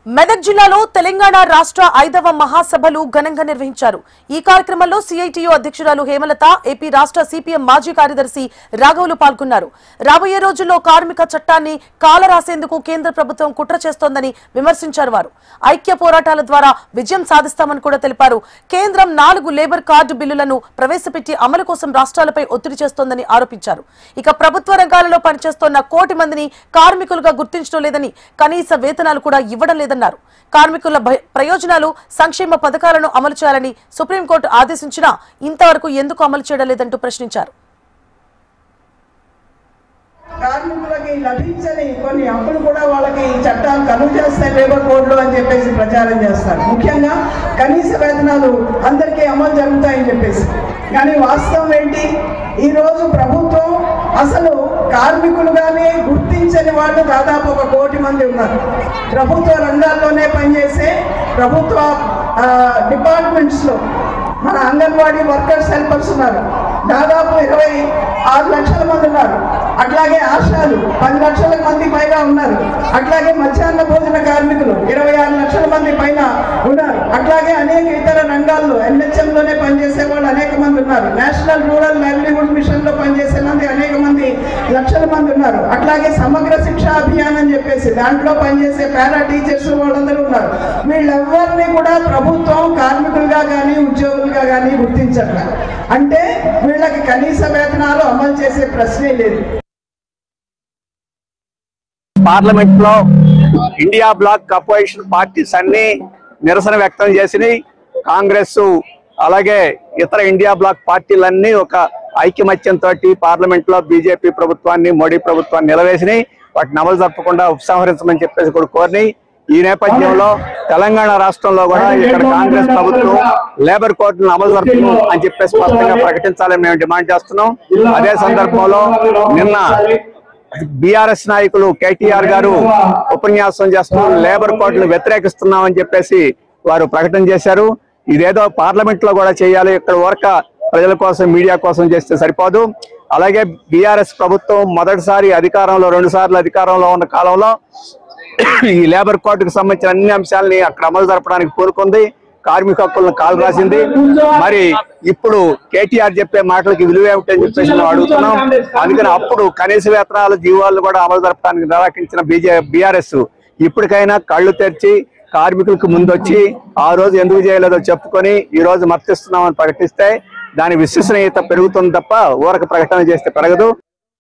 మెదక్ జిల్లాలో తెలంగాణ రాష్ట్ర 5వ మహాసభలు ఘనంగా నిర్వహించారు. ఈ కార్యక్రమంలో సిఐటియు అధ్యక్షురాలు హేమలత, ఏపీ రాష్ట్ర సిపిఎం మాజీ కార్యదర్శి రాఘవులు పాల్గొన్నారు. రాబోయే రోజుల్లో కార్మిక చట్టాన్ని కాలరాసేందుకు కేంద్ర ప్రభుత్వం కుట్ర చేస్తోందని విమర్శించారు. వారు ఐక్య పోరాటాల ద్వారా విజయం సాధిస్తామని కూడా తెలిపారు. కేంద్రం 4 లేబర్ కార్డు బిల్లులను ప్రవేశపెట్టి అమలు కోసం రాష్ట్రాలపై ఒత్తిడి చేస్తోందని ఆరోపించారు. ఇక ప్రభుత్వ రంగాలలో పనిచేస్తున్న 1 కోటి మందిని కార్మికులుగా గుర్తించడం లేదని, కనీస వేతనాలు కూడా ఇవ్వడం లేదని, కార్మికుల ప్రయోజనాలు సంక్షేమ పథకాలను అమలు చేయాలని సుప్రీంకోర్టు ఆదేశించినా ఇంతవరకు ఎందుకు అమలు చేయడం లేదంటూ ప్రశ్నించారు. కార్మికులకి లభించని కొన్ని హక్కులు కూడా వాళ్ళకి చట్టాలు కలుగు చేస్తాయి లేబర్ కోడ్లు అని చెప్పేసి ప్రచారం చేస్తారు. ముఖ్యంగా కనీస వేతనాలు అందరికీ అమలు జరుగుతాయని చెప్పేసి. కానీ వాస్తవం ఏంటి? ఈరోజు ప్రభుత్వం అసలు కార్మికులుగానే గుర్తించని వాళ్ళు దాదాపు 1 కోటి మంది ఉన్నారు. ప్రభుత్వ రంగాల్లోనే పనిచేసే ప్రభుత్వ డిపార్ట్మెంట్స్లో మన అంగన్వాడీ వర్కర్స్ హెల్పర్స్ ఉన్నారు, దాదాపు 26 లక్షల మంది ఉన్నారు. అట్లాగే ఆశాలు 10 లక్షల మంది పైగా ఉన్నారు. అట్లాగే మధ్యాహ్న భోజన కార్మికులు 26 లక్షల మంది పైన ఉన్నారు. అట్లాగే అనేక ఇతర రంగాల్లో NHMలోనే పనిచేసే వాళ్ళు అనేక మంది ఉన్నారు. నేషనల్ రూరల్ లైవ్లీహుడ్ మిషన్లో పనిచేసే మంది అనేక మంది లక్షల మంది ఉన్నారు. అట్లాగే సమగ్ర శిక్షా అభియాన్ అని చెప్పేసి దాంట్లో పనిచేసే పారా టీచర్స్ వాళ్ళందరూ ఉన్నారు. వీళ్ళెవరిని కూడా ప్రభుత్వం కార్మికులుగా కానీ ఉద్యోగులుగా కానీ గుర్తించట్లేదు. అంటే వీళ్ళకి కనీస వేతనాలు అమలు చేసే ప్రశ్నే లేదు. పార్లమెంట్ లో ఇండియా బ్లాక్ అపోజిషన్ పార్టీస్ అన్ని నిరసన వ్యక్తం చేసినాయి. కాంగ్రెస్ అలాగే ఇతర ఇండియా బ్లాక్ పార్టీలన్నీ ఒక ఐకమత్యంతో పార్లమెంట్ లో బీజేపీ ప్రభుత్వాన్ని, మోడీ ప్రభుత్వాన్ని నిలవేసినాయి. వాటిని అమలు జరపకుండా ఉపసంహరించమని చెప్పేసి కూడా కోరినాయి. ఈ నేపథ్యంలో తెలంగాణ రాష్ట్రంలో కూడా ఇక్కడ కాంగ్రెస్ ప్రభుత్వం లేబర్ కోడ్లను అమలు జరుపును అని చెప్పేసి స్పష్టంగా ప్రకటించాలని మేము డిమాండ్ చేస్తున్నాం. అదే సందర్భంలో నిన్న బీఆర్ఎస్ నాయకులు కేటీఆర్ గారు ఉపన్యాసం చేస్తూ లేబర్ కోడ్లను వ్యతిరేకిస్తున్నామని చెప్పేసి వారు ప్రకటన చేశారు. ఇదేదో పార్లమెంట్ లో కూడా చేయాలి, ఇక్కడ వరకు ప్రజల కోసం మీడియా కోసం చేస్తే సరిపోదు. అలాగే బీఆర్ఎస్ ప్రభుత్వం మొదటిసారి అధికారంలో 2 సార్లు అధికారంలో ఉన్న కాలంలో ఈ లేబర్ కోడ్కు సంబంధించిన అన్ని అంశాలని అక్కడ అమలు జరపడానికి కోరుకుంది, కార్మిక హక్కులను కాలు రాసింది. మరి ఇప్పుడు కేటీఆర్ చెప్పే మాటలకి విలువ ఏమిటని చెప్పేసి మేము అడుగుతున్నాం. అందుకని అప్పుడు కనీస వేతనాలు, జీవాలను కూడా అమలు జరపడానికి నిరాకరించిన బీఆర్ఎస్ ఇప్పటికైనా కళ్ళు తెరిచి కార్మికులకు ముందొచ్చి ఆ రోజు ఎందుకు చేయలేదో చెప్పుకొని ఈ రోజు మద్దతిస్తున్నామని ప్రకటిస్తే దాని విశ్వసనీయత పెరుగుతుంది తప్ప ఊరక ప్రకటన చేస్తే పెరగదు.